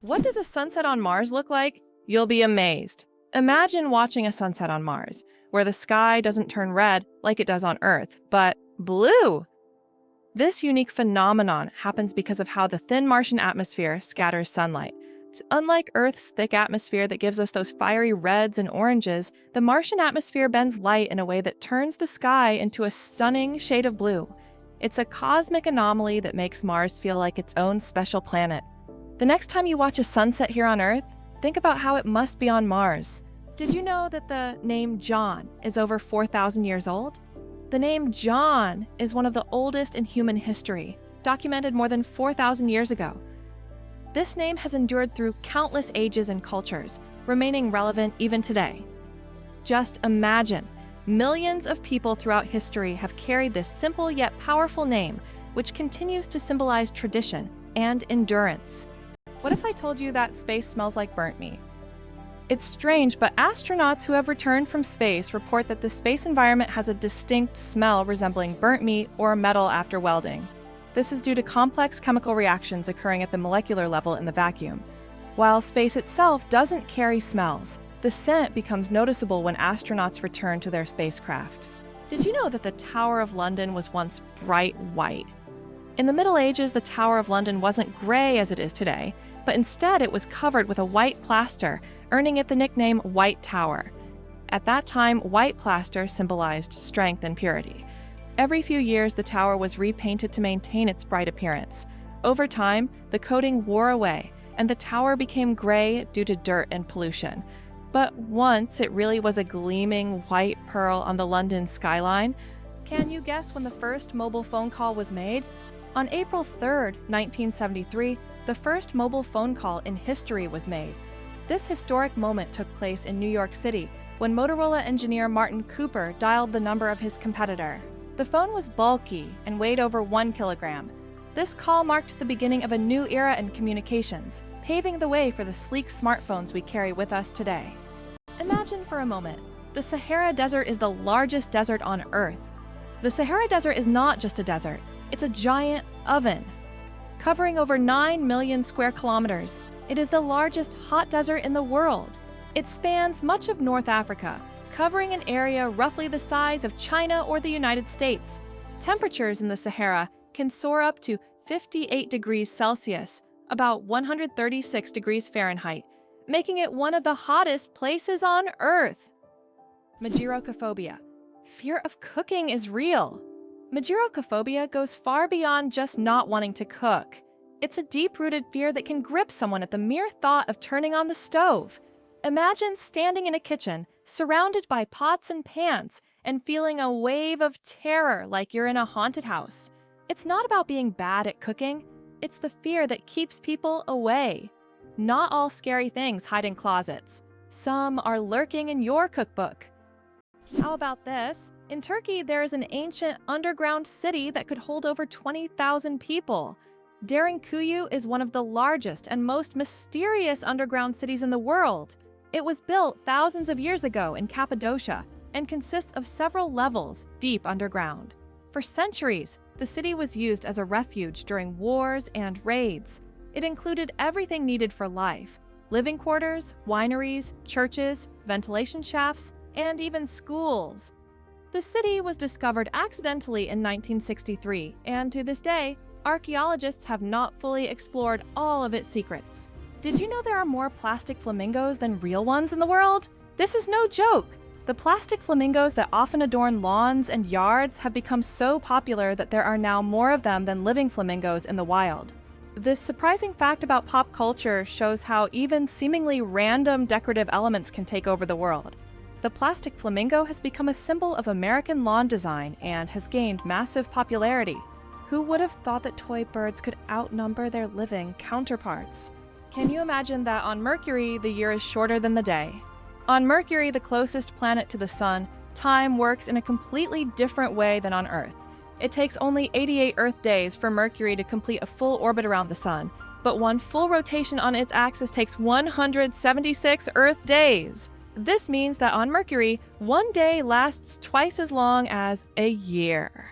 What does a sunset on Mars look like? You'll be amazed. Imagine watching a sunset on Mars, where the sky doesn't turn red like it does on Earth, but blue. This unique phenomenon happens because of how the thin Martian atmosphere scatters sunlight. Unlike Earth's thick atmosphere that gives us those fiery reds and oranges, the Martian atmosphere bends light in a way that turns the sky into a stunning shade of blue. It's a cosmic anomaly that makes Mars feel like its own special planet. The next time you watch a sunset here on Earth, think about how it must be on Mars. Did you know that the name John is over 4,000 years old? The name John is one of the oldest in human history, documented more than 4,000 years ago. This name has endured through countless ages and cultures, remaining relevant even today. Just imagine, millions of people throughout history have carried this simple yet powerful name, which continues to symbolize tradition and endurance. What if I told you that space smells like burnt meat? It's strange, but astronauts who have returned from space report that the space environment has a distinct smell resembling burnt meat or metal after welding. This is due to complex chemical reactions occurring at the molecular level in the vacuum. While space itself doesn't carry smells, the scent becomes noticeable when astronauts return to their spacecraft. Did you know that the Tower of London was once bright white? In the Middle Ages, the Tower of London wasn't gray as it is today, but instead it was covered with a white plaster, earning it the nickname White Tower. At that time, white plaster symbolized strength and purity. Every few years, the tower was repainted to maintain its bright appearance. Over time, the coating wore away, and the tower became gray due to dirt and pollution. But once it really was a gleaming white pearl on the London skyline. Can you guess when the first mobile phone call was made? On April 3rd, 1973, the first mobile phone call in history was made. This historic moment took place in New York City when Motorola engineer Martin Cooper dialed the number of his competitor. The phone was bulky and weighed over 1 kilogram. This call marked the beginning of a new era in communications, paving the way for the sleek smartphones we carry with us today. Imagine for a moment, the Sahara Desert is the largest desert on Earth. The Sahara Desert is not just a desert, it's a giant oven. Covering over 9 million square kilometers, it is the largest hot desert in the world. It spans much of North Africa, covering an area roughly the size of China or the United States. Temperatures in the Sahara can soar up to 58 degrees Celsius, about 136 degrees Fahrenheit, making it one of the hottest places on Earth. Mageirocophobia. Fear of cooking is real. Mageirocophobia goes far beyond just not wanting to cook. It's a deep-rooted fear that can grip someone at the mere thought of turning on the stove. Imagine standing in a kitchen, surrounded by pots and pans, and feeling a wave of terror like you're in a haunted house. It's not about being bad at cooking, it's the fear that keeps people away. Not all scary things hide in closets. Some are lurking in your cookbook. How about this? In Turkey, there is an ancient underground city that could hold over 20,000 people. Derinkuyu is one of the largest and most mysterious underground cities in the world. It was built thousands of years ago in Cappadocia and consists of several levels deep underground. For centuries, the city was used as a refuge during wars and raids. It included everything needed for life: living quarters, wineries, churches, ventilation shafts, and even schools. The city was discovered accidentally in 1963, and to this day, archaeologists have not fully explored all of its secrets. Did you know there are more plastic flamingos than real ones in the world? This is no joke! The plastic flamingos that often adorn lawns and yards have become so popular that there are now more of them than living flamingos in the wild. This surprising fact about pop culture shows how even seemingly random decorative elements can take over the world. The plastic flamingo has become a symbol of American lawn design and has gained massive popularity. Who would have thought that toy birds could outnumber their living counterparts? Can you imagine that on Mercury, the year is shorter than the day? On Mercury, the closest planet to the Sun, time works in a completely different way than on Earth. It takes only 88 Earth days for Mercury to complete a full orbit around the Sun, but one full rotation on its axis takes 176 Earth days. This means that on Mercury, one day lasts twice as long as a year.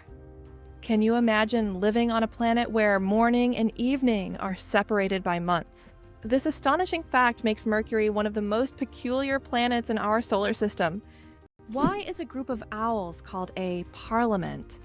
Can you imagine living on a planet where morning and evening are separated by months? This astonishing fact makes Mercury one of the most peculiar planets in our solar system. Why is a group of owls called a parliament?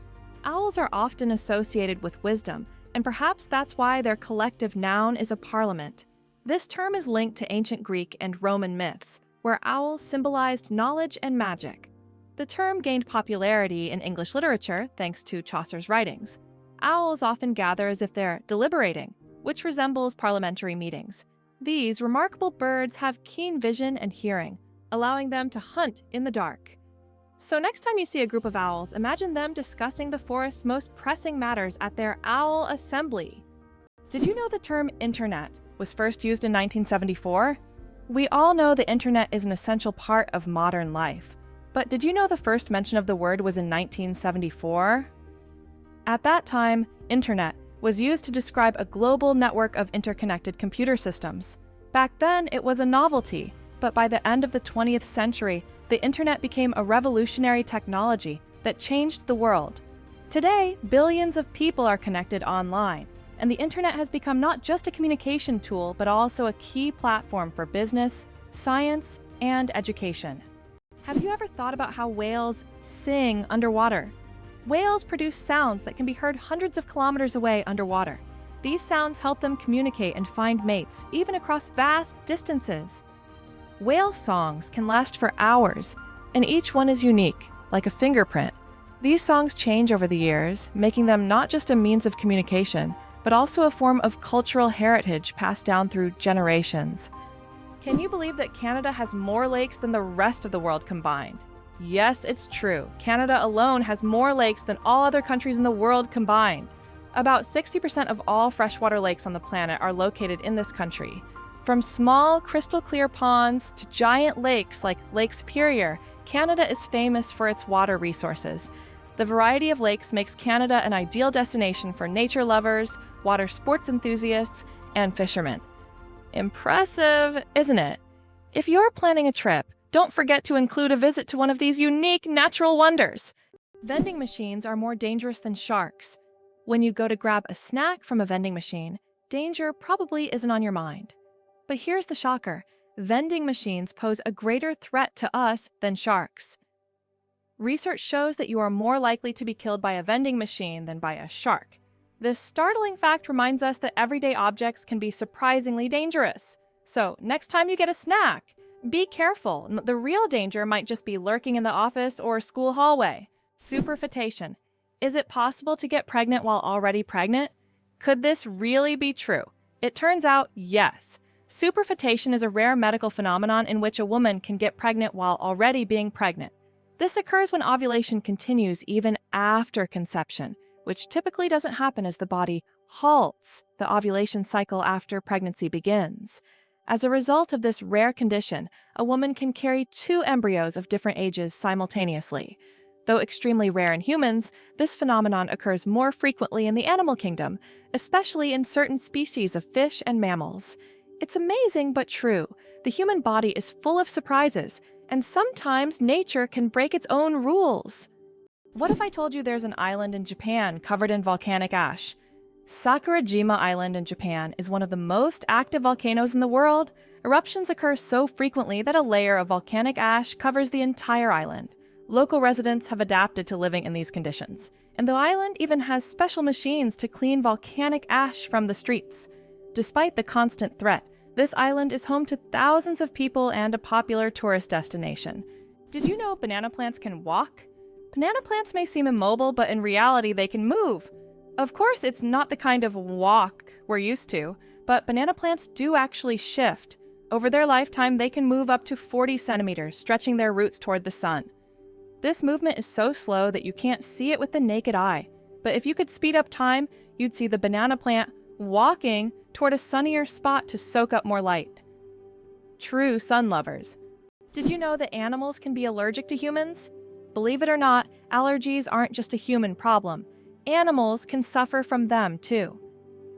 Owls are often associated with wisdom, and perhaps that's why their collective noun is a parliament. This term is linked to ancient Greek and Roman myths, where owls symbolized knowledge and magic. The term gained popularity in English literature thanks to Chaucer's writings. Owls often gather as if they're deliberating, which resembles parliamentary meetings. These remarkable birds have keen vision and hearing, allowing them to hunt in the dark. So next time you see a group of owls, imagine them discussing the forest's most pressing matters at their owl assembly. Did you know the term internet was first used in 1974? We all know the internet is an essential part of modern life. But did you know the first mention of the word was in 1974? At that time, internet was used to describe a global network of interconnected computer systems. Back then, it was a novelty, but by the end of the 20th century, the internet became a revolutionary technology that changed the world. Today, billions of people are connected online, and the internet has become not just a communication tool, but also a key platform for business, science, and education. Have you ever thought about how whales sing underwater? Whales produce sounds that can be heard hundreds of kilometers away underwater. These sounds help them communicate and find mates, even across vast distances. Whale songs can last for hours, and each one is unique, like a fingerprint. These songs change over the years, making them not just a means of communication, but also a form of cultural heritage passed down through generations. Can you believe that Canada has more lakes than the rest of the world combined? Yes, it's true. Canada alone has more lakes than all other countries in the world combined. About 60% of all freshwater lakes on the planet are located in this country. From small, crystal-clear ponds to giant lakes like Lake Superior, Canada is famous for its water resources. The variety of lakes makes Canada an ideal destination for nature lovers, water sports enthusiasts, and fishermen. Impressive, isn't it? If you're planning a trip, don't forget to include a visit to one of these unique natural wonders. Vending machines are more dangerous than sharks. When you go to grab a snack from a vending machine, danger probably isn't on your mind. But here's the shocker. Vending machines pose a greater threat to us than sharks. Research shows that you are more likely to be killed by a vending machine than by a shark. This startling fact reminds us that everyday objects can be surprisingly dangerous. So, next time you get a snack, be careful. The real danger might just be lurking in the office or school hallway. Superfetation. Is it possible to get pregnant while already pregnant? Could this really be true? It turns out, yes. Superfetation is a rare medical phenomenon in which a woman can get pregnant while already being pregnant. This occurs when ovulation continues even after conception, which typically doesn't happen as the body halts the ovulation cycle after pregnancy begins. As a result of this rare condition, a woman can carry 2 embryos of different ages simultaneously. Though extremely rare in humans, this phenomenon occurs more frequently in the animal kingdom, especially in certain species of fish and mammals. It's amazing but true. The human body is full of surprises, and sometimes nature can break its own rules. What if I told you there's an island in Japan covered in volcanic ash? Sakurajima Island in Japan is one of the most active volcanoes in the world. Eruptions occur so frequently that a layer of volcanic ash covers the entire island. Local residents have adapted to living in these conditions, and the island even has special machines to clean volcanic ash from the streets. Despite the constant threat, this island is home to thousands of people and a popular tourist destination. Did you know banana plants can walk? Banana plants may seem immobile, but in reality they can move. Of course, it's not the kind of walk we're used to, but banana plants do actually shift. Over their lifetime, they can move up to 40 centimeters, stretching their roots toward the sun. This movement is so slow that you can't see it with the naked eye. But if you could speed up time, you'd see the banana plant walking toward a sunnier spot to soak up more light. True sun lovers. Did you know that animals can be allergic to humans? Believe it or not, allergies aren't just a human problem. Animals can suffer from them too.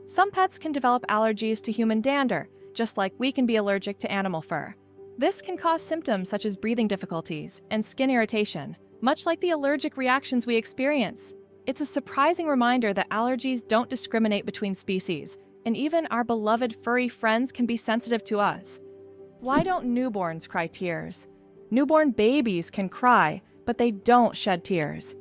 Some pets can develop allergies to human dander, just like we can be allergic to animal fur. This can cause symptoms such as breathing difficulties and skin irritation, much like the allergic reactions we experience. It's a surprising reminder that allergies don't discriminate between species. and even our beloved furry friends can be sensitive to us. Why don't newborns cry tears? Newborn babies can cry, but they don't shed tears.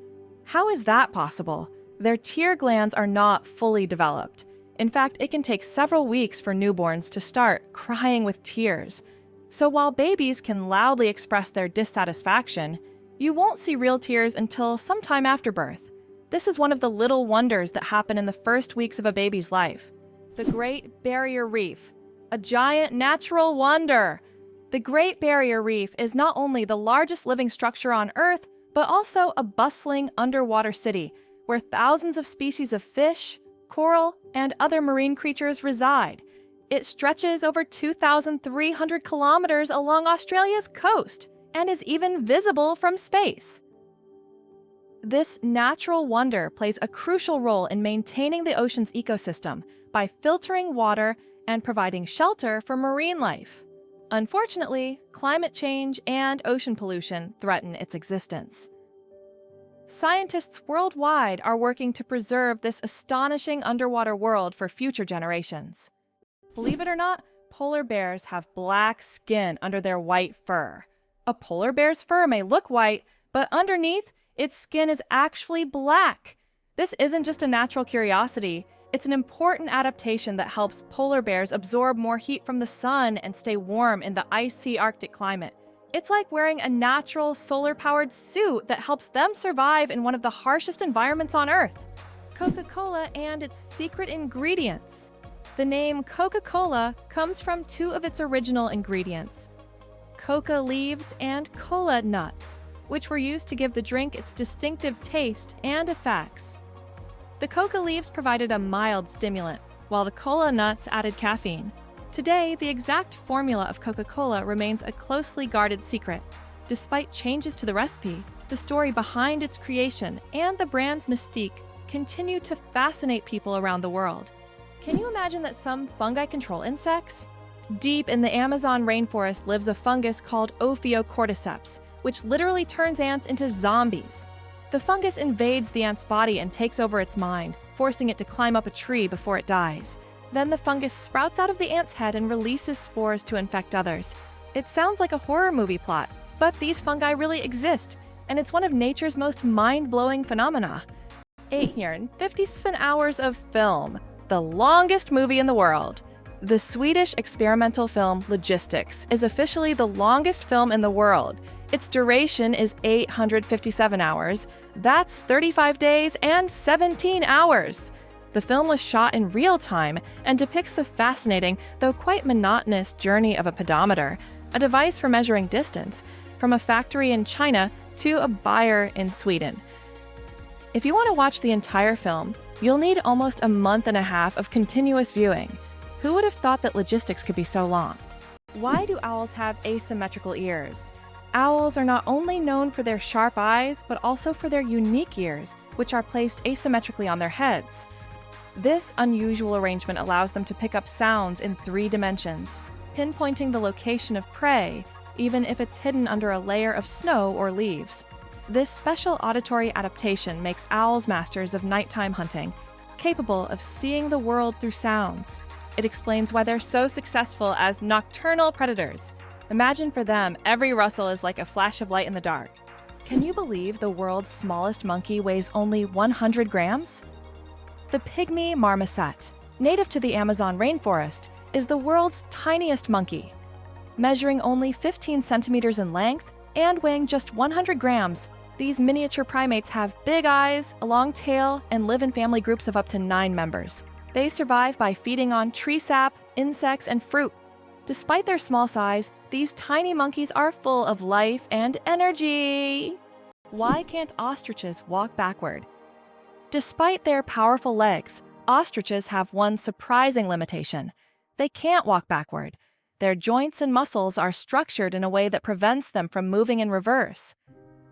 How is that possible? Their tear glands are not fully developed. In fact, it can take several weeks for newborns to start crying with tears. So while babies can loudly express their dissatisfaction, you won't see real tears until sometime after birth. This is one of the little wonders that happen in the first weeks of a baby's life. The Great Barrier Reef, a giant natural wonder. The Great Barrier Reef is not only the largest living structure on Earth, but also a bustling underwater city where thousands of species of fish, coral, and other marine creatures reside. It stretches over 2,300 kilometers along Australia's coast and is even visible from space. This natural wonder plays a crucial role in maintaining the ocean's ecosystem by filtering water and providing shelter for marine life. Unfortunately, climate change and ocean pollution threaten its existence. Scientists worldwide are working to preserve this astonishing underwater world for future generations. Believe it or not, polar bears have black skin under their white fur. A polar bear's fur may look white, but underneath, its skin is actually black. This isn't just a natural curiosity, it's an important adaptation that helps polar bears absorb more heat from the sun and stay warm in the icy Arctic climate. It's like wearing a natural solar-powered suit that helps them survive in one of the harshest environments on Earth. Coca-Cola and its secret ingredients. The name Coca-Cola comes from two of its original ingredients, coca leaves and cola nuts, which were used to give the drink its distinctive taste and effects. The coca leaves provided a mild stimulant, while the cola nuts added caffeine. Today, the exact formula of Coca-Cola remains a closely guarded secret. Despite changes to the recipe, the story behind its creation and the brand's mystique continue to fascinate people around the world. Can you imagine that some fungi control insects? Deep in the Amazon rainforest lives a fungus called Ophiocordyceps, which literally turns ants into zombies. The fungus invades the ant's body and takes over its mind, forcing it to climb up a tree before it dies. Then the fungus sprouts out of the ant's head and releases spores to infect others. It sounds like a horror movie plot, but these fungi really exist, and it's one of nature's most mind-blowing phenomena. 857 hours of film, the longest movie in the world. The Swedish experimental film Logistics is officially the longest film in the world. Its duration is 857 hours. That's 35 days and 17 hours. The film was shot in real time and depicts the fascinating, though quite monotonous, journey of a pedometer, a device for measuring distance, from a factory in China to a buyer in Sweden. If you want to watch the entire film, you'll need almost a month and a half of continuous viewing. Who would have thought that Logistics could be so long? Why do owls have asymmetrical ears? Owls are not only known for their sharp eyes, but also for their unique ears, which are placed asymmetrically on their heads. This unusual arrangement allows them to pick up sounds in 3 dimensions, pinpointing the location of prey, even if it's hidden under a layer of snow or leaves. This special auditory adaptation makes owls masters of nighttime hunting, capable of seeing the world through sounds. It explains why they're so successful as nocturnal predators. Imagine for them, every rustle is like a flash of light in the dark. Can you believe the world's smallest monkey weighs only 100 grams? The pygmy marmoset, native to the Amazon rainforest, is the world's tiniest monkey. Measuring only 15 centimeters in length and weighing just 100 grams, these miniature primates have big eyes, a long tail, and live in family groups of up to 9 members. They survive by feeding on tree sap, insects, and fruit. Despite their small size, these tiny monkeys are full of life and energy. Why can't ostriches walk backward? Despite their powerful legs, ostriches have one surprising limitation. They can't walk backward. Their joints and muscles are structured in a way that prevents them from moving in reverse.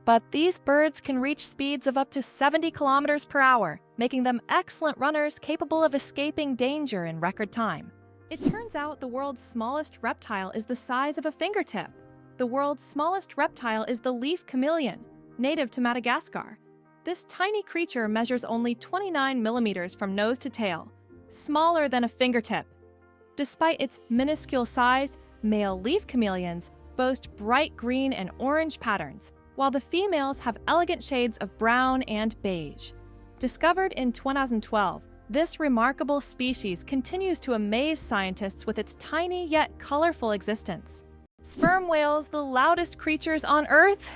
But these birds can reach speeds of up to 70 kilometers per hour, making them excellent runners capable of escaping danger in record time. It turns out the world's smallest reptile is the size of a fingertip. The world's smallest reptile is the leaf chameleon, native to Madagascar. This tiny creature measures only 29 millimeters from nose to tail. smaller than a fingertip. Despite its minuscule size, male leaf chameleons boast bright green and orange patterns, while the females have elegant shades of brown and beige. Discovered in 2012, this remarkable species continues to amaze scientists with its tiny yet colorful existence. Sperm whales, the loudest creatures on Earth?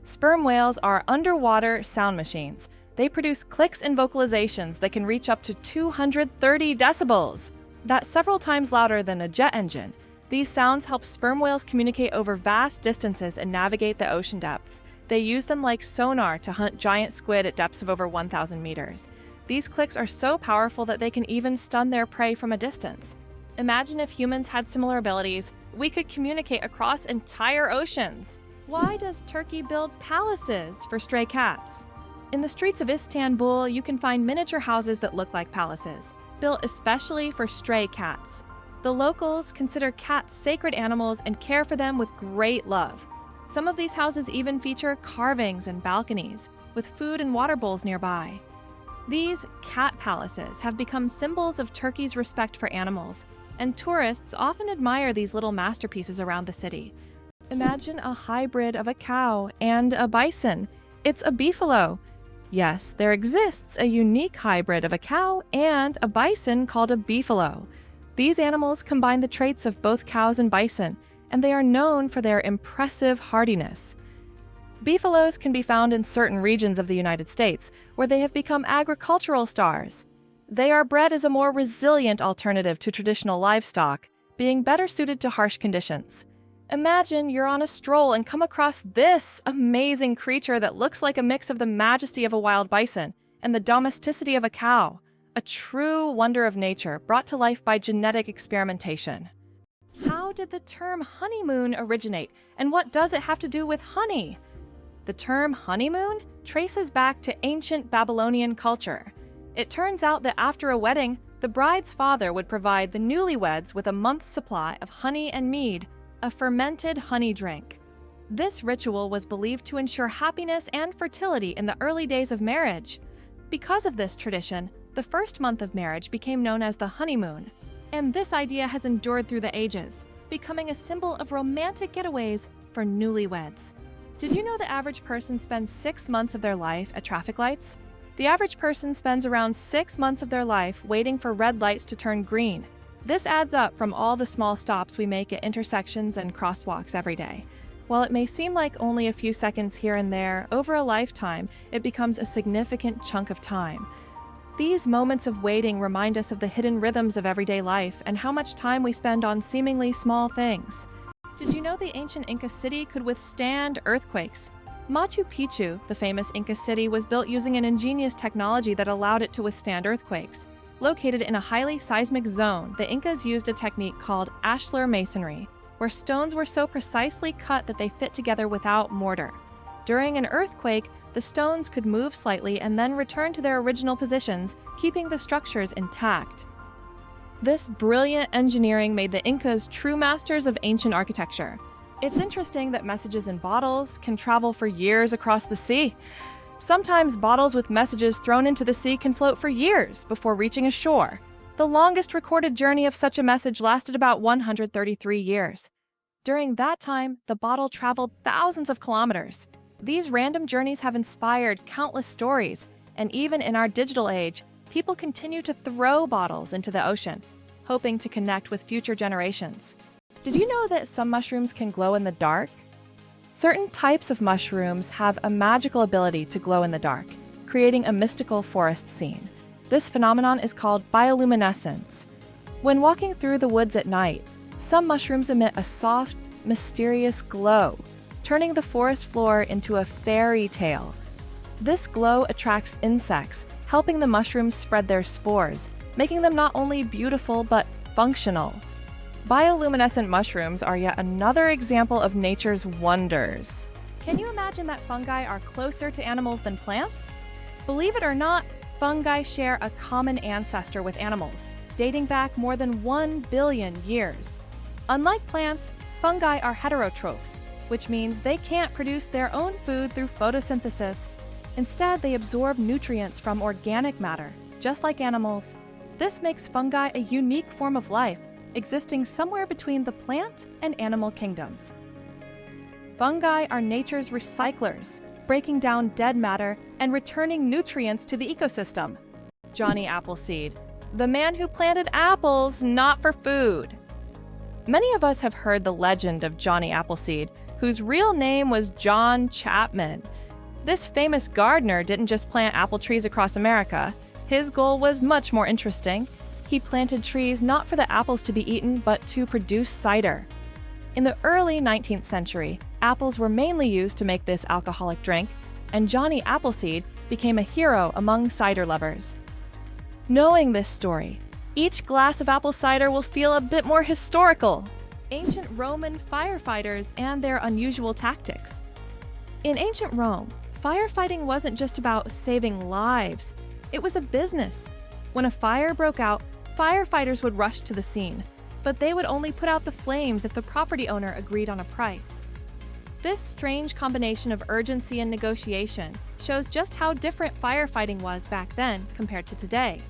Sperm whales are underwater sound machines. They produce clicks and vocalizations that can reach up to 230 decibels. That's several times louder than a jet engine. These sounds help sperm whales communicate over vast distances and navigate the ocean depths. They use them like sonar to hunt giant squid at depths of over 1,000 meters. These clicks are so powerful that they can even stun their prey from a distance. Imagine if humans had similar abilities. We could communicate across entire oceans. Why does Turkey build palaces for stray cats? In the streets of Istanbul, you can find miniature houses that look like palaces, built especially for stray cats. The locals consider cats sacred animals and care for them with great love. Some of these houses even feature carvings and balconies, with food and water bowls nearby. These cat palaces have become symbols of Turkey's respect for animals, and tourists often admire these little masterpieces around the city. Imagine a hybrid of a cow and a bison. It's a beefalo. Yes, there exists a unique hybrid of a cow and a bison called a beefalo. These animals combine the traits of both cows and bison, and they are known for their impressive hardiness. Beefalos can be found in certain regions of the United States, where they have become agricultural stars. They are bred as a more resilient alternative to traditional livestock, being better suited to harsh conditions. Imagine you're on a stroll and come across this amazing creature that looks like a mix of the majesty of a wild bison and the domesticity of a cow, a true wonder of nature brought to life by genetic experimentation. How did the term honeymoon originate, and what does it have to do with honey? The term honeymoon traces back to ancient Babylonian culture. It turns out that after a wedding, the bride's father would provide the newlyweds with a month's supply of honey and mead, a fermented honey drink. This ritual was believed to ensure happiness and fertility in the early days of marriage. Because of this tradition, the first month of marriage became known as the honeymoon, and this idea has endured through the ages, becoming a symbol of romantic getaways for newlyweds. Did you know the average person spends 6 months of their life at traffic lights? The average person spends around 6 months of their life waiting for red lights to turn green. This adds up from all the small stops we make at intersections and crosswalks every day. While it may seem like only a few seconds here and there, over a lifetime, it becomes a significant chunk of time. These moments of waiting remind us of the hidden rhythms of everyday life and how much time we spend on seemingly small things. Did you know the ancient Inca city could withstand earthquakes? Machu Picchu, the famous Inca city, was built using an ingenious technology that allowed it to withstand earthquakes. Located in a highly seismic zone, the Incas used a technique called ashlar masonry, where stones were so precisely cut that they fit together without mortar. During an earthquake, the stones could move slightly and then return to their original positions, keeping the structures intact. This brilliant engineering made the Incas true masters of ancient architecture. It's interesting that messages in bottles can travel for years across the sea. Sometimes bottles with messages thrown into the sea can float for years before reaching a shore. The longest recorded journey of such a message lasted about 133 years. During that time, the bottle traveled thousands of kilometers. These random journeys have inspired countless stories, and even in our digital age, people continue to throw bottles into the ocean, hoping to connect with future generations. Did you know that some mushrooms can glow in the dark? Certain types of mushrooms have a magical ability to glow in the dark, creating a mystical forest scene. This phenomenon is called bioluminescence. When walking through the woods at night, some mushrooms emit a soft, mysterious glow, turning the forest floor into a fairy tale. This glow attracts insects, helping the mushrooms spread their spores, making them not only beautiful but functional. Bioluminescent mushrooms are yet another example of nature's wonders. Can you imagine that fungi are closer to animals than plants? Believe it or not, fungi share a common ancestor with animals, dating back more than 1 billion years. Unlike plants, fungi are heterotrophs, which means they can't produce their own food through photosynthesis. Instead, they absorb nutrients from organic matter, just like animals. This makes fungi a unique form of life, existing somewhere between the plant and animal kingdoms. Fungi are nature's recyclers, breaking down dead matter and returning nutrients to the ecosystem. Johnny Appleseed, the man who planted apples not for food. Many of us have heard the legend of Johnny Appleseed, whose real name was John Chapman. This famous gardener didn't just plant apple trees across America. His goal was much more interesting. He planted trees not for the apples to be eaten, but to produce cider. In the early 19th century, apples were mainly used to make this alcoholic drink, and Johnny Appleseed became a hero among cider lovers. Knowing this story, each glass of apple cider will feel a bit more historical. Ancient Roman firefighters and their unusual tactics. In ancient Rome, firefighting wasn't just about saving lives, it was a business. When a fire broke out, firefighters would rush to the scene, but they would only put out the flames if the property owner agreed on a price. This strange combination of urgency and negotiation shows just how different firefighting was back then compared to today.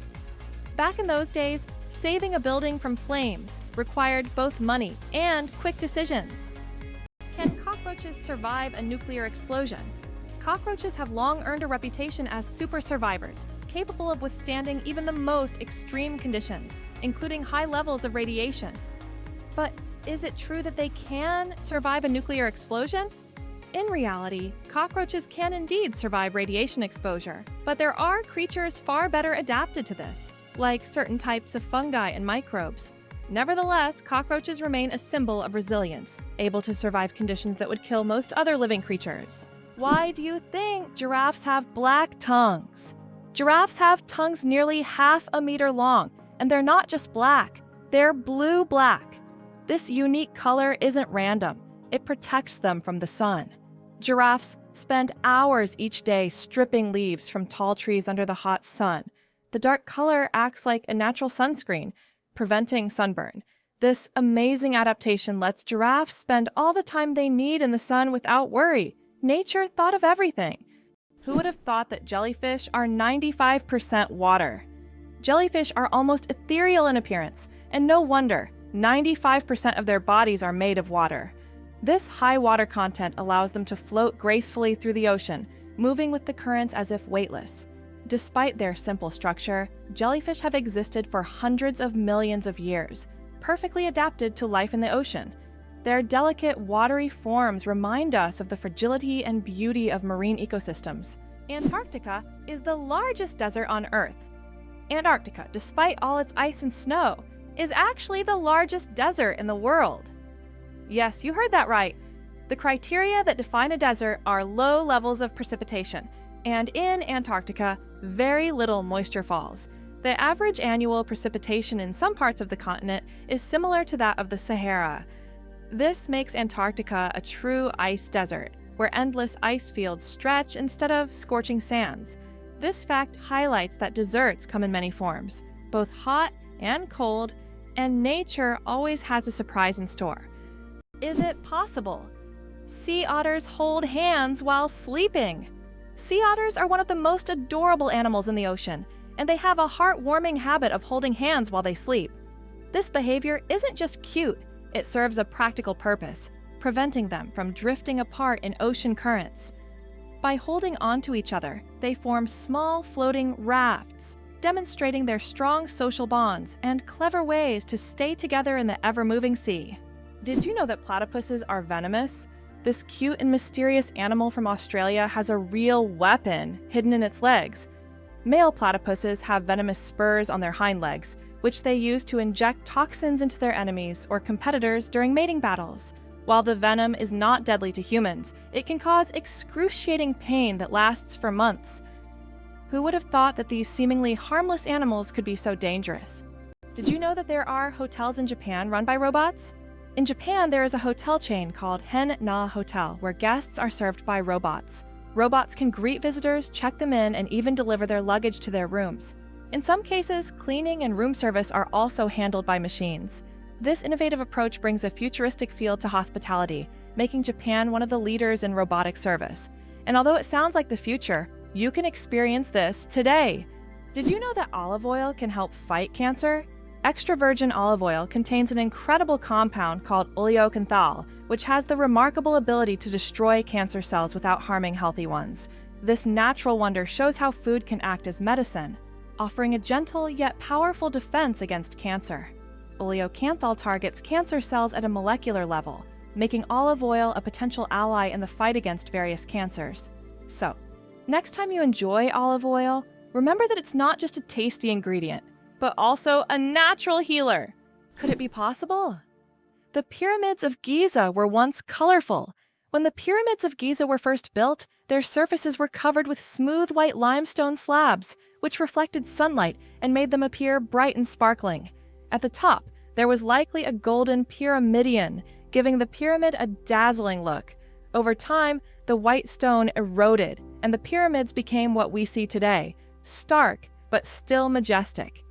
Back in those days, saving a building from flames required both money and quick decisions. Can cockroaches survive a nuclear explosion? Cockroaches have long earned a reputation as super survivors, capable of withstanding even the most extreme conditions, including high levels of radiation. But is it true that they can survive a nuclear explosion? In reality, cockroaches can indeed survive radiation exposure, but there are creatures far better adapted to this, like certain types of fungi and microbes. Nevertheless, cockroaches remain a symbol of resilience, able to survive conditions that would kill most other living creatures. Why do you think giraffes have black tongues? Giraffes have tongues nearly half a meter long, and they're not just black, they're blue-black. This unique color isn't random, it protects them from the sun. Giraffes spend hours each day stripping leaves from tall trees under the hot sun. The dark color acts like a natural sunscreen, preventing sunburn. This amazing adaptation lets giraffes spend all the time they need in the sun without worry. Nature thought of everything. Who would have thought that jellyfish are 95% water? Jellyfish are almost ethereal in appearance, and no wonder, 95% of their bodies are made of water. This high water content allows them to float gracefully through the ocean, moving with the currents as if weightless. Despite their simple structure, jellyfish have existed for hundreds of millions of years, perfectly adapted to life in the ocean. Their delicate, watery forms remind us of the fragility and beauty of marine ecosystems. Antarctica is the largest desert on Earth. Antarctica, despite all its ice and snow, is actually the largest desert in the world. Yes, you heard that right. The criteria that define a desert are low levels of precipitation, and in Antarctica, very little moisture falls. The average annual precipitation in some parts of the continent is similar to that of the Sahara. This makes Antarctica a true ice desert, where endless ice fields stretch instead of scorching sands. This fact highlights that deserts come in many forms, both hot and cold, and nature always has a surprise in store. Is it possible? Sea otters hold hands while sleeping. Sea otters are one of the most adorable animals in the ocean, and they have a heartwarming habit of holding hands while they sleep. This behavior isn't just cute, it serves a practical purpose, preventing them from drifting apart in ocean currents. By holding onto each other, they form small floating rafts, demonstrating their strong social bonds and clever ways to stay together in the ever-moving sea. Did you know that platypuses are venomous? This cute and mysterious animal from Australia has a real weapon hidden in its legs. Male platypuses have venomous spurs on their hind legs, which they use to inject toxins into their enemies or competitors during mating battles. While the venom is not deadly to humans, it can cause excruciating pain that lasts for months. Who would have thought that these seemingly harmless animals could be so dangerous? Did you know that there are hotels in Japan run by robots? In Japan, there is a hotel chain called Hen Na Hotel, where guests are served by robots. Robots can greet visitors, check them in, and even deliver their luggage to their rooms. In some cases, cleaning and room service are also handled by machines. This innovative approach brings a futuristic feel to hospitality, making Japan one of the leaders in robotic service. And although it sounds like the future, you can experience this today. Did you know that olive oil can help fight cancer? Extra virgin olive oil contains an incredible compound called oleocanthal, which has the remarkable ability to destroy cancer cells without harming healthy ones. This natural wonder shows how food can act as medicine, offering a gentle yet powerful defense against cancer. Oleocanthal targets cancer cells at a molecular level, making olive oil a potential ally in the fight against various cancers. So, next time you enjoy olive oil, remember that it's not just a tasty ingredient, but also a natural healer. Could it be possible? The pyramids of Giza were once colorful. When the pyramids of Giza were first built, their surfaces were covered with smooth white limestone slabs, which reflected sunlight and made them appear bright and sparkling. At the top, there was likely a golden pyramidion, giving the pyramid a dazzling look. Over time, the white stone eroded, and the pyramids became what we see today, stark but still majestic.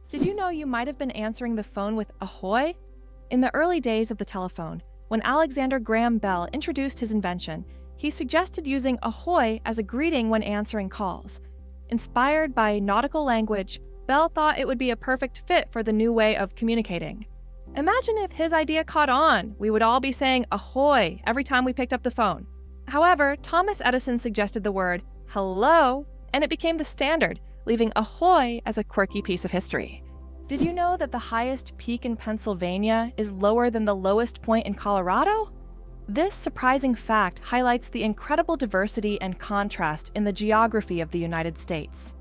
Did you know you might have been answering the phone with "ahoy"? In the early days of the telephone, when Alexander Graham Bell introduced his invention, he suggested using "ahoy" as a greeting when answering calls. Inspired by nautical language, Bell thought it would be a perfect fit for the new way of communicating. Imagine if his idea caught on. We would all be saying "ahoy" every time we picked up the phone. However, Thomas Edison suggested the word "hello," and it became the standard, leaving "ahoy" as a quirky piece of history. Did you know that the highest peak in Pennsylvania is lower than the lowest point in Colorado? This surprising fact highlights the incredible diversity and contrast in the geography of the United States.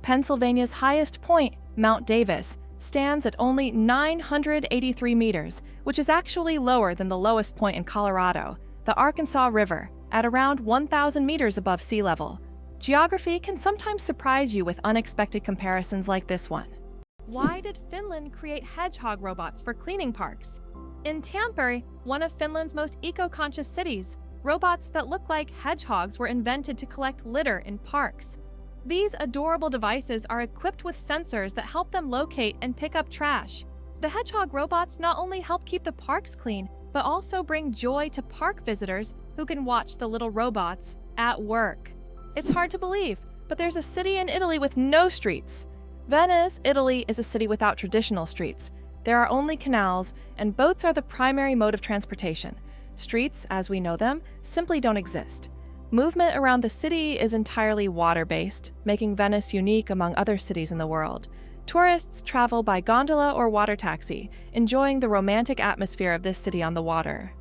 Pennsylvania's highest point, Mount Davis, stands at only 983 meters, which is actually lower than the lowest point in Colorado, the Arkansas River, at around 1,000 meters above sea level. Geography can sometimes surprise you with unexpected comparisons like this one. Why did Finland create hedgehog robots for cleaning parks? In Tampere, one of Finland's most eco-conscious cities, robots that look like hedgehogs were invented to collect litter in parks. These adorable devices are equipped with sensors that help them locate and pick up trash. The hedgehog robots not only help keep the parks clean, but also bring joy to park visitors who can watch the little robots at work. It's hard to believe, but there's a city in Italy with no streets. Venice, Italy is a city without traditional streets. There are only canals, and boats are the primary mode of transportation. Streets, as we know them, simply don't exist. Movement around the city is entirely water-based, making Venice unique among other cities in the world. Tourists travel by gondola or water taxi, enjoying the romantic atmosphere of this city on the water.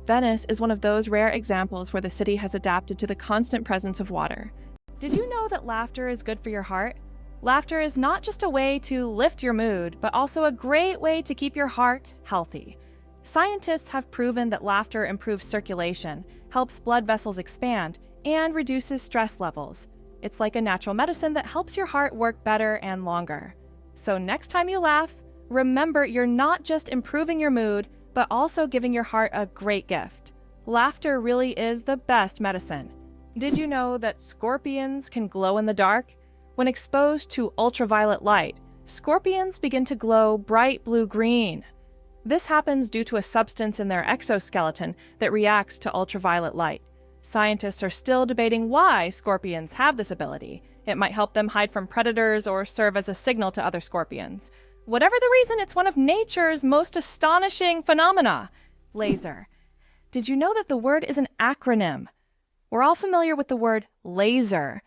Venice is one of those rare examples where the city has adapted to the constant presence of water. Did you know that laughter is good for your heart? Laughter is not just a way to lift your mood, but also a great way to keep your heart healthy. Scientists have proven that laughter improves circulation, helps blood vessels expand, and reduces stress levels. It's like a natural medicine that helps your heart work better and longer. So next time you laugh, remember you're not just improving your mood, but also giving your heart a great gift. Laughter really is the best medicine. Did you know that scorpions can glow in the dark? When exposed to ultraviolet light, scorpions begin to glow bright blue-green. This happens due to a substance in their exoskeleton that reacts to ultraviolet light. Scientists are still debating why scorpions have this ability. It might help them hide from predators or serve as a signal to other scorpions. Whatever the reason, it's one of nature's most astonishing phenomena. Laser. Did you know that the word is an acronym? We're all familiar with the word laser.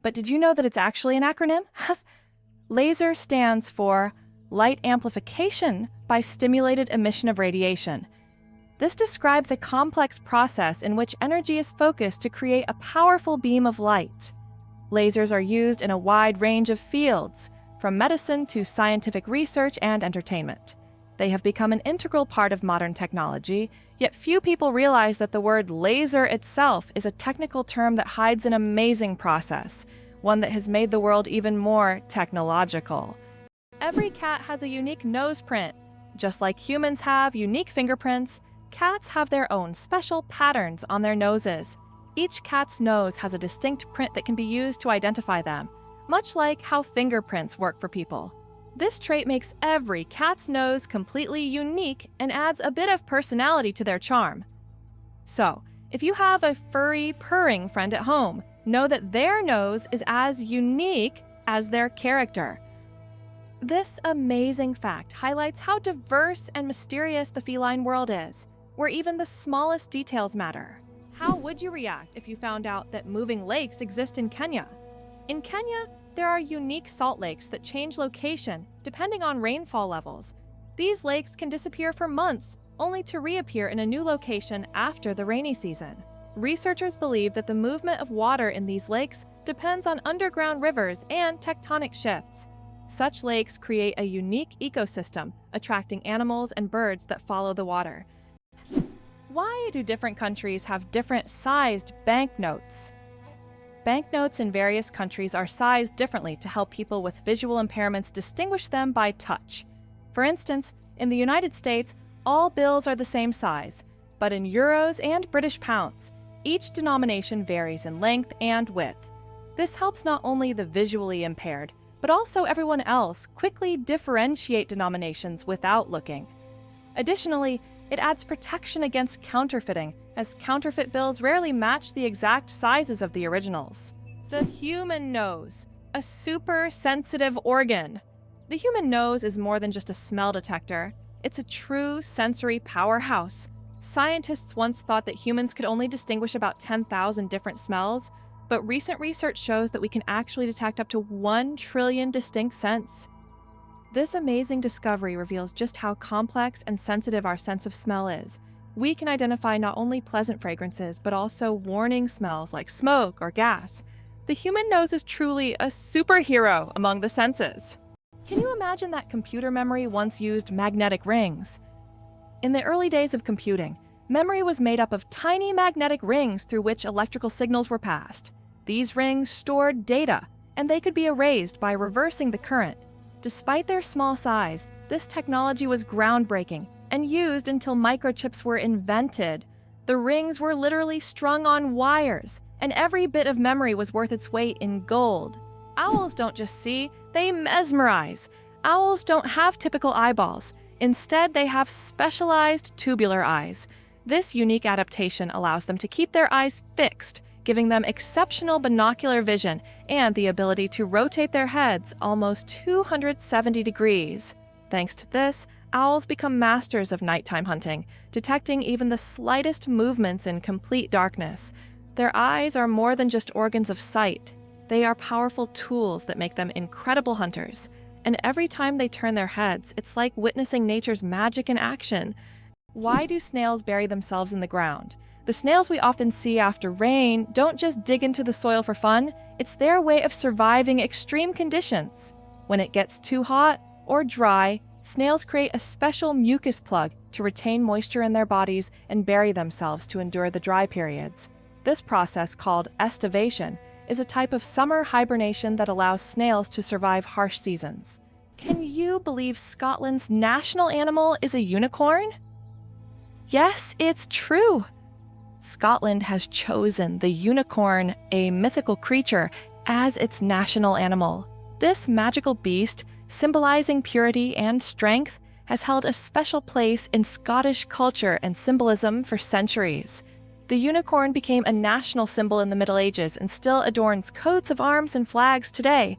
But did you know that it's actually an acronym? LASER stands for Light Amplification by Stimulated Emission of Radiation. This describes a complex process in which energy is focused to create a powerful beam of light. Lasers are used in a wide range of fields, from medicine to scientific research and entertainment. They have become an integral part of modern technology, yet few people realize that the word laser itself is a technical term that hides an amazing process, one that has made the world even more technological. Every cat has a unique nose print. Just like humans have unique fingerprints, cats have their own special patterns on their noses. Each cat's nose has a distinct print that can be used to identify them, much like how fingerprints work for people. This trait makes every cat's nose completely unique and adds a bit of personality to their charm. So, if you have a furry, purring friend at home, know that their nose is as unique as their character. This amazing fact highlights how diverse and mysterious the feline world is, where even the smallest details matter. How would you react if you found out that moving lakes exist in Kenya? In Kenya, there are unique salt lakes that change location depending on rainfall levels. These lakes can disappear for months, only to reappear in a new location after the rainy season. Researchers believe that the movement of water in these lakes depends on underground rivers and tectonic shifts. Such lakes create a unique ecosystem, attracting animals and birds that follow the water. Why do different countries have different sized banknotes? Banknotes in various countries are sized differently to help people with visual impairments distinguish them by touch. For instance, in the United States, all bills are the same size, but in euros and British pounds, each denomination varies in length and width. This helps not only the visually impaired, but also everyone else quickly differentiate denominations without looking. Additionally, it adds protection against counterfeiting, as counterfeit bills rarely match the exact sizes of the originals. The human nose, a super sensitive organ. The human nose is more than just a smell detector. It's a true sensory powerhouse. Scientists once thought that humans could only distinguish about 10,000 different smells, but recent research shows that we can actually detect up to 1 trillion distinct scents. This amazing discovery reveals just how complex and sensitive our sense of smell is. We can identify not only pleasant fragrances, but also warning smells like smoke or gas. The human nose is truly a superhero among the senses. Can you imagine that computer memory once used magnetic rings? In the early days of computing, memory was made up of tiny magnetic rings through which electrical signals were passed. These rings stored data, and they could be erased by reversing the current. Despite their small size, this technology was groundbreaking and used until microchips were invented. The rings were literally strung on wires, and every bit of memory was worth its weight in gold. Owls don't just see, they mesmerize. Owls don't have typical eyeballs. Instead, they have specialized tubular eyes. This unique adaptation allows them to keep their eyes fixed, giving them exceptional binocular vision and the ability to rotate their heads almost 270 degrees. Thanks to this, owls become masters of nighttime hunting, detecting even the slightest movements in complete darkness. Their eyes are more than just organs of sight. They are powerful tools that make them incredible hunters. And every time they turn their heads, it's like witnessing nature's magic in action. Why do snails bury themselves in the ground? The snails we often see after rain don't just dig into the soil for fun, it's their way of surviving extreme conditions. When it gets too hot or dry, snails create a special mucus plug to retain moisture in their bodies and bury themselves to endure the dry periods. This process, called estivation, is a type of summer hibernation that allows snails to survive harsh seasons. Can you believe Scotland's national animal is a unicorn? Yes, it's true. Scotland has chosen the unicorn, a mythical creature, as its national animal. This magical beast, symbolizing purity and strength, has held a special place in Scottish culture and symbolism for centuries. The unicorn became a national symbol in the Middle Ages and still adorns coats of arms and flags today.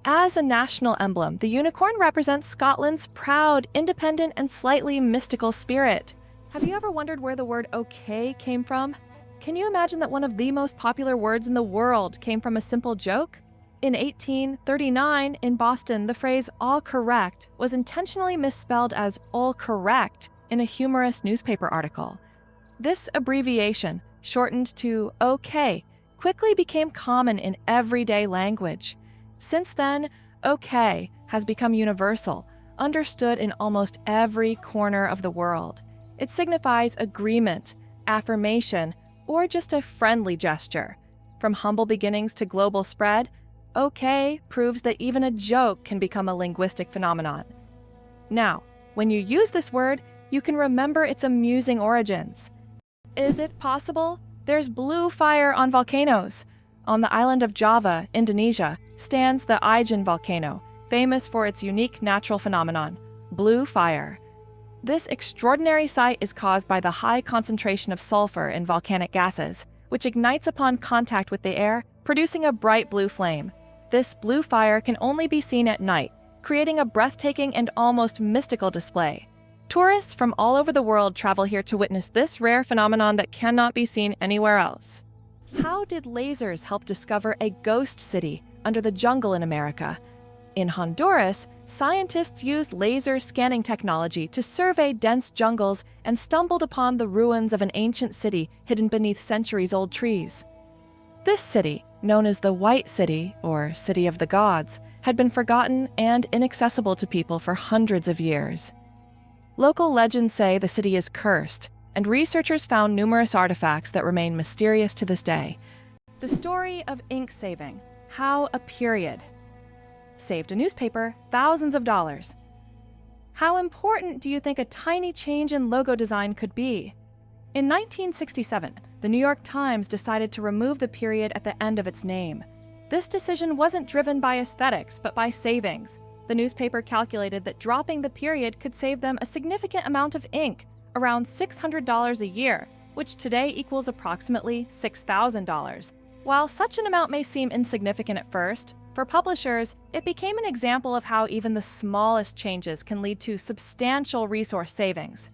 As a national emblem, the unicorn represents Scotland's proud, independent, and slightly mystical spirit. Have you ever wondered where the word okay came from? Can you imagine that one of the most popular words in the world came from a simple joke? In 1839, in Boston, the phrase all correct was intentionally misspelled as all correct in a humorous newspaper article. This abbreviation, shortened to OK, quickly became common in everyday language. Since then, OK has become universal, understood in almost every corner of the world. It signifies agreement, affirmation, or just a friendly gesture. From humble beginnings to global spread, OK proves that even a joke can become a linguistic phenomenon. Now, when you use this word, you can remember its amusing origins. Is it possible? There's blue fire on volcanoes. On the island of Java, Indonesia, stands the Ijen volcano, famous for its unique natural phenomenon, blue fire. This extraordinary sight is caused by the high concentration of sulfur in volcanic gases, which ignites upon contact with the air, producing a bright blue flame. This blue fire can only be seen at night, creating a breathtaking and almost mystical display. Tourists from all over the world travel here to witness this rare phenomenon that cannot be seen anywhere else. How did lasers help discover a ghost city under the jungle in America? In Honduras, scientists used laser scanning technology to survey dense jungles and stumbled upon the ruins of an ancient city hidden beneath centuries-old trees. This city, known as the White City, or City of the Gods, had been forgotten and inaccessible to people for hundreds of years. Local legends say the city is cursed, and researchers found numerous artifacts that remain mysterious to this day. The story of ink saving, how a period saved a newspaper thousands of dollars. How important do you think a tiny change in logo design could be? In 1967, the New York Times decided to remove the period at the end of its name. This decision wasn't driven by aesthetics, but by savings. The newspaper calculated that dropping the period could save them a significant amount of ink, around $600 a year, which today equals approximately $6,000. While such an amount may seem insignificant at first, for publishers, it became an example of how even the smallest changes can lead to substantial resource savings.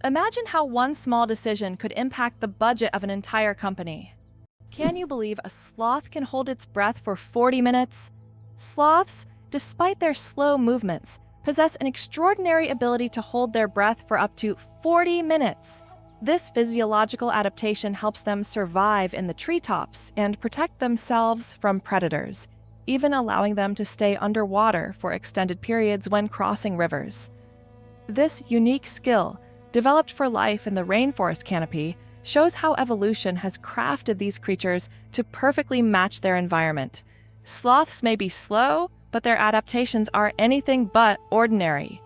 Imagine how one small decision could impact the budget of an entire company. Can you believe a sloth can hold its breath for 40 minutes? Sloths, despite their slow movements, possess an extraordinary ability to hold their breath for up to 40 minutes. This physiological adaptation helps them survive in the treetops and protect themselves from predators, even allowing them to stay underwater for extended periods when crossing rivers. This unique skill, developed for life in the rainforest canopy, shows how evolution has crafted these creatures to perfectly match their environment. Sloths may be slow, but their adaptations are anything but ordinary.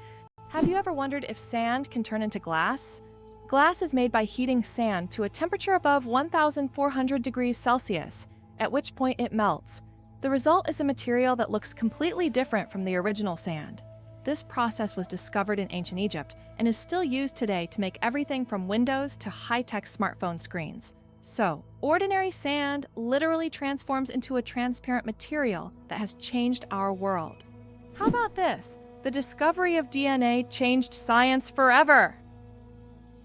Have you ever wondered if sand can turn into glass? Glass is made by heating sand to a temperature above 1,400 degrees Celsius, at which point it melts. The result is a material that looks completely different from the original sand. This process was discovered in ancient Egypt and is still used today to make everything from windows to high-tech smartphone screens. So, ordinary sand literally transforms into a transparent material that has changed our world. How about this? The discovery of DNA changed science forever.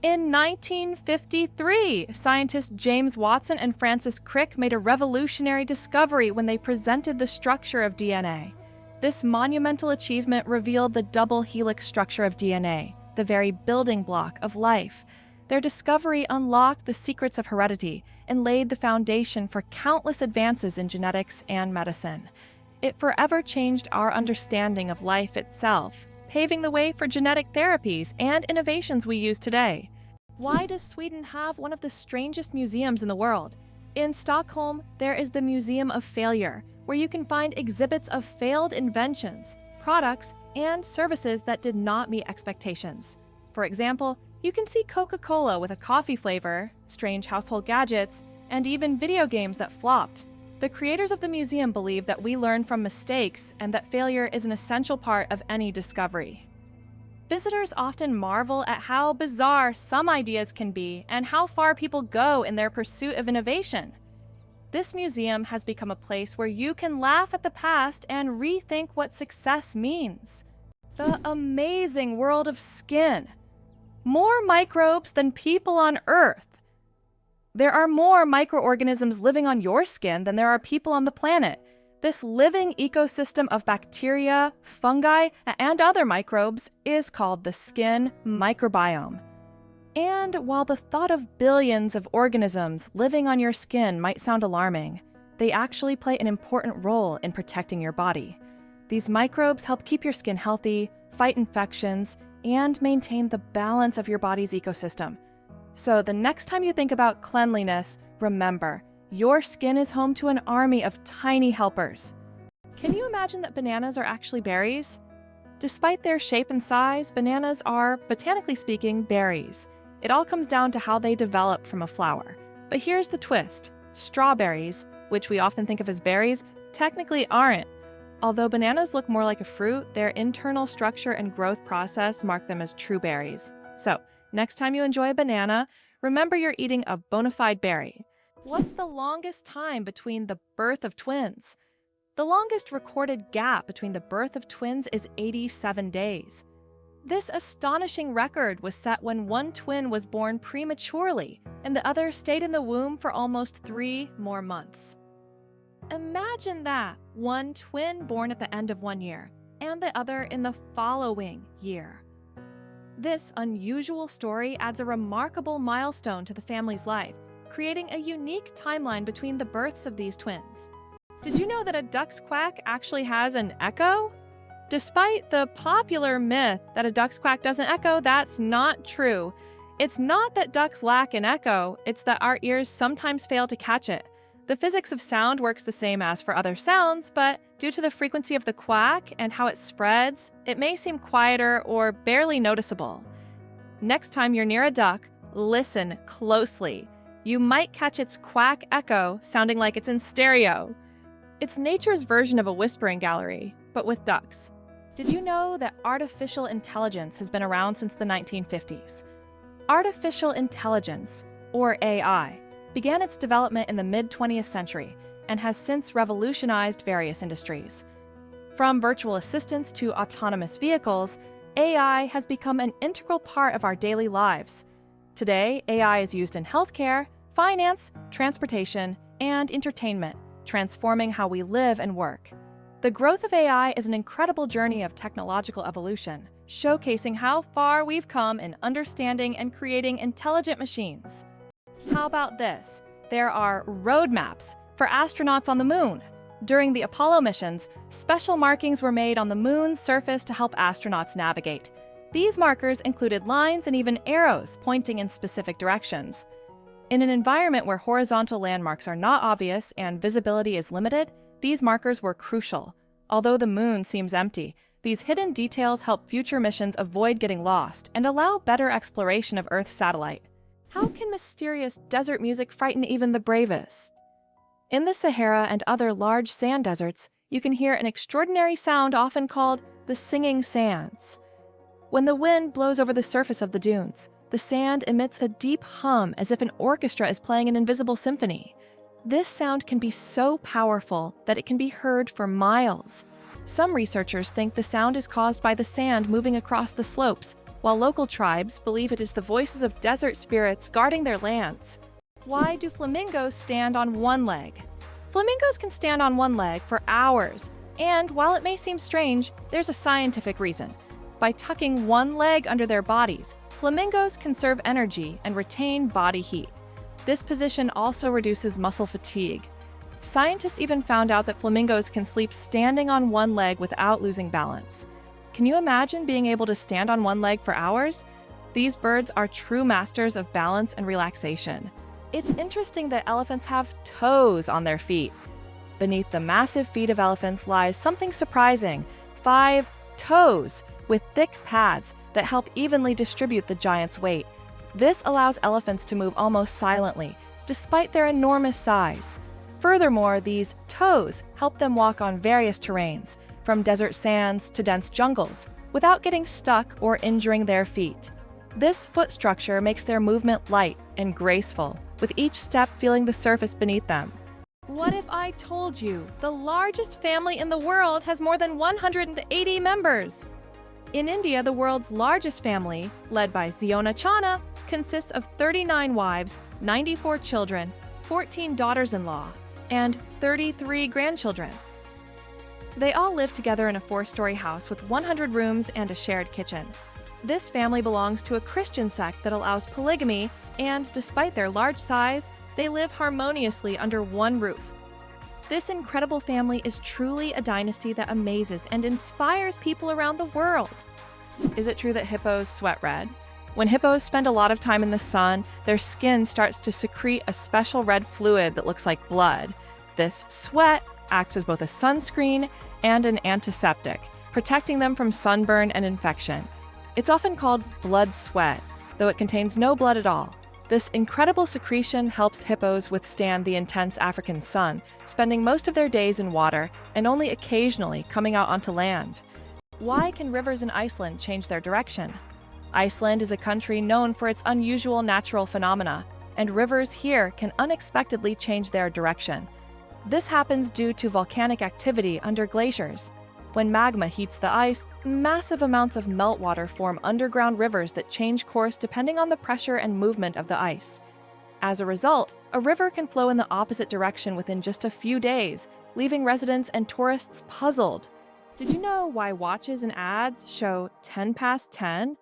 In 1953, scientists James Watson and Francis Crick made a revolutionary discovery when they presented the structure of DNA. This monumental achievement revealed the double helix structure of DNA, the very building block of life. Their discovery unlocked the secrets of heredity and laid the foundation for countless advances in genetics and medicine. It forever changed our understanding of life itself, paving the way for genetic therapies and innovations we use today. Why does Sweden have one of the strangest museums in the world? In Stockholm, there is the Museum of Failure, where you can find exhibits of failed inventions, products, and services that did not meet expectations. For example, you can see Coca-Cola with a coffee flavor, strange household gadgets, and even video games that flopped. The creators of the museum believe that we learn from mistakes and that failure is an essential part of any discovery. Visitors often marvel at how bizarre some ideas can be and how far people go in their pursuit of innovation. This museum has become a place where you can laugh at the past and rethink what success means. The amazing world of skin. More microbes than people on Earth. There are more microorganisms living on your skin than there are people on the planet. This living ecosystem of bacteria, fungi, and other microbes is called the skin microbiome. And while the thought of billions of organisms living on your skin might sound alarming, they actually play an important role in protecting your body. These microbes help keep your skin healthy, fight infections, and maintain the balance of your body's ecosystem. So the next time you think about cleanliness, remember, your skin is home to an army of tiny helpers. Can you imagine that bananas are actually berries? Despite their shape and size, bananas are, botanically speaking, berries. It all comes down to how they develop from a flower. But here's the twist. Strawberries, which we often think of as berries, technically aren't. Although bananas look more like a fruit, their internal structure and growth process mark them as true berries. So, next time you enjoy a banana, remember you're eating a bona fide berry. What's the longest time between the birth of twins? The longest recorded gap between the birth of twins is 87 days. This astonishing record was set when one twin was born prematurely and the other stayed in the womb for almost 3 more months. Imagine that, one twin born at the end of 1 year and the other in the following year. This unusual story adds a remarkable milestone to the family's life, creating a unique timeline between the births of these twins. Did you know that a duck's quack actually has an echo? Despite the popular myth that a duck's quack doesn't echo, that's not true. It's not that ducks lack an echo, it's that our ears sometimes fail to catch it. The physics of sound works the same as for other sounds, but due to the frequency of the quack and how it spreads, it may seem quieter or barely noticeable. Next time you're near a duck, listen closely. You might catch its quack echo sounding like it's in stereo. It's nature's version of a whispering gallery, but with ducks. Did you know that artificial intelligence has been around since the 1950s? Artificial intelligence, or AI, began its development in the mid-20th century and has since revolutionized various industries. From virtual assistants to autonomous vehicles, AI has become an integral part of our daily lives. Today, AI is used in healthcare, finance, transportation, and entertainment, transforming how we live and work. The growth of AI is an incredible journey of technological evolution, showcasing how far we've come in understanding and creating intelligent machines. How about this? There are roadmaps for astronauts on the moon. During the Apollo missions, special markings were made on the moon's surface to help astronauts navigate. These markers included lines and even arrows pointing in specific directions. In an environment where horizontal landmarks are not obvious and visibility is limited, these markers were crucial. Although the moon seems empty, these hidden details help future missions avoid getting lost and allow better exploration of Earth's satellite. How can mysterious desert music frighten even the bravest? In the Sahara and other large sand deserts, you can hear an extraordinary sound often called the singing sands. When the wind blows over the surface of the dunes, the sand emits a deep hum as if an orchestra is playing an invisible symphony. This sound can be so powerful that it can be heard for miles. Some researchers think the sound is caused by the sand moving across the slopes, while local tribes believe it is the voices of desert spirits guarding their lands. Why do flamingos stand on one leg? Flamingos can stand on one leg for hours, and while it may seem strange, there's a scientific reason. By tucking one leg under their bodies, flamingos conserve energy and retain body heat. This position also reduces muscle fatigue. Scientists even found out that flamingos can sleep standing on one leg without losing balance. Can you imagine being able to stand on one leg for hours? These birds are true masters of balance and relaxation. It's interesting that elephants have toes on their feet. Beneath the massive feet of elephants lies something surprising: 5 toes with thick pads that help evenly distribute the giant's weight. This allows elephants to move almost silently, despite their enormous size. Furthermore, these toes help them walk on various terrains, from desert sands to dense jungles, without getting stuck or injuring their feet. This foot structure makes their movement light and graceful, with each step feeling the surface beneath them. What if I told you the largest family in the world has more than 180 members? In India, the world's largest family, led by Ziona Chana, consists of 39 wives, 94 children, 14 daughters-in-law, and 33 grandchildren. They all live together in a 4-story house with 100 rooms and a shared kitchen. This family belongs to a Christian sect that allows polygamy, and despite their large size, they live harmoniously under one roof. This incredible family is truly a dynasty that amazes and inspires people around the world. Is it true that hippos sweat red? When hippos spend a lot of time in the sun, their skin starts to secrete a special red fluid that looks like blood. This sweat acts as both a sunscreen and an antiseptic, protecting them from sunburn and infection. It's often called blood sweat, though it contains no blood at all. This incredible secretion helps hippos withstand the intense African sun, spending most of their days in water and only occasionally coming out onto land. Why can rivers in Iceland change their direction? Iceland is a country known for its unusual natural phenomena, and rivers here can unexpectedly change their direction. This happens due to volcanic activity under glaciers. When magma heats the ice, massive amounts of meltwater form underground rivers that change course depending on the pressure and movement of the ice. As a result, a river can flow in the opposite direction within just a few days, leaving residents and tourists puzzled. Did you know why watches and ads show 10 past 10?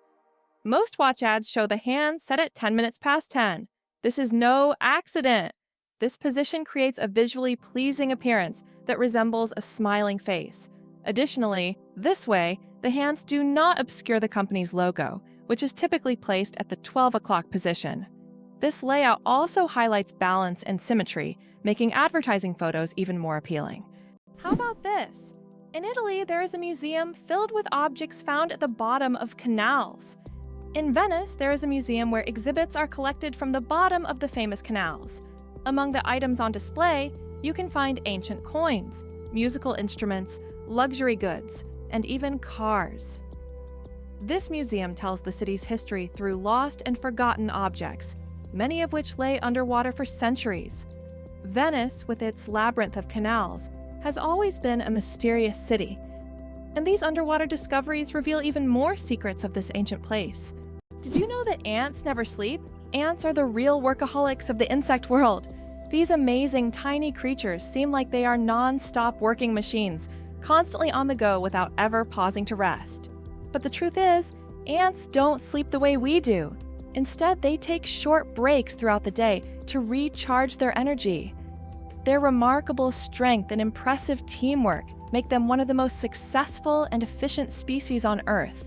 Most watch ads show the hands set at 10 minutes past 10. This is no accident. This position creates a visually pleasing appearance that resembles a smiling face. Additionally, this way, the hands do not obscure the company's logo, which is typically placed at the 12 o'clock position. This layout also highlights balance and symmetry, making advertising photos even more appealing. How about this? In Italy, there is a museum filled with objects found at the bottom of canals. In Venice, there is a museum where exhibits are collected from the bottom of the famous canals. Among the items on display, you can find ancient coins, musical instruments, luxury goods, and even cars. This museum tells the city's history through lost and forgotten objects, many of which lay underwater for centuries. Venice, with its labyrinth of canals, has always been a mysterious city. And these underwater discoveries reveal even more secrets of this ancient place. Did you know that ants never sleep? Ants are the real workaholics of the insect world. These amazing tiny creatures seem like they are non-stop working machines, constantly on the go without ever pausing to rest. But the truth is, ants don't sleep the way we do. Instead, they take short breaks throughout the day to recharge their energy. Their remarkable strength and impressive teamwork make them one of the most successful and efficient species on Earth.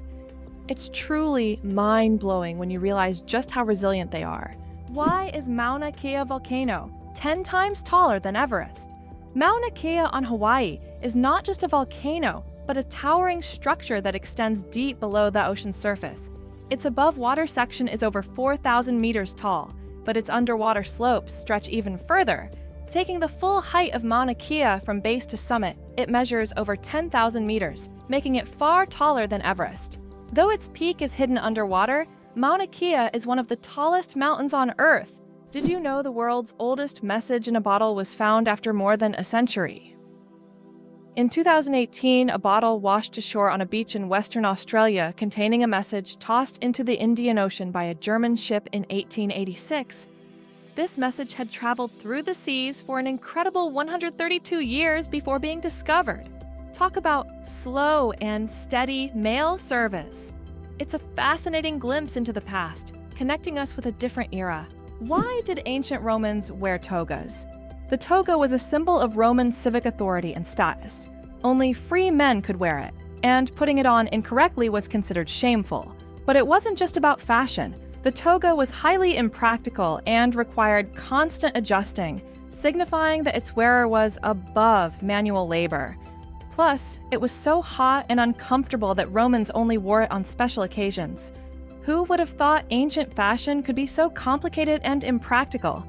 It's truly mind-blowing when you realize just how resilient they are. Why is Mauna Kea volcano 10 times taller than Everest? Mauna Kea on Hawaii is not just a volcano, but a towering structure that extends deep below the ocean's surface. Its above-water section is over 4,000 meters tall, but its underwater slopes stretch even further. Taking the full height of Mauna Kea from base to summit, it measures over 10,000 meters, making it far taller than Everest. Though its peak is hidden underwater, Mauna Kea is one of the tallest mountains on Earth. Did you know the world's oldest message in a bottle was found after more than a century? In 2018, a bottle washed ashore on a beach in Western Australia containing a message tossed into the Indian Ocean by a German ship in 1886. This message had traveled through the seas for an incredible 132 years before being discovered. Talk about slow and steady mail service. It's a fascinating glimpse into the past, connecting us with a different era. Why did ancient Romans wear togas? The toga was a symbol of Roman civic authority and status. Only free men could wear it, and putting it on incorrectly was considered shameful. But it wasn't just about fashion. The toga was highly impractical and required constant adjusting, signifying that its wearer was above manual labor. Plus, it was so hot and uncomfortable that Romans only wore it on special occasions. Who would have thought ancient fashion could be so complicated and impractical?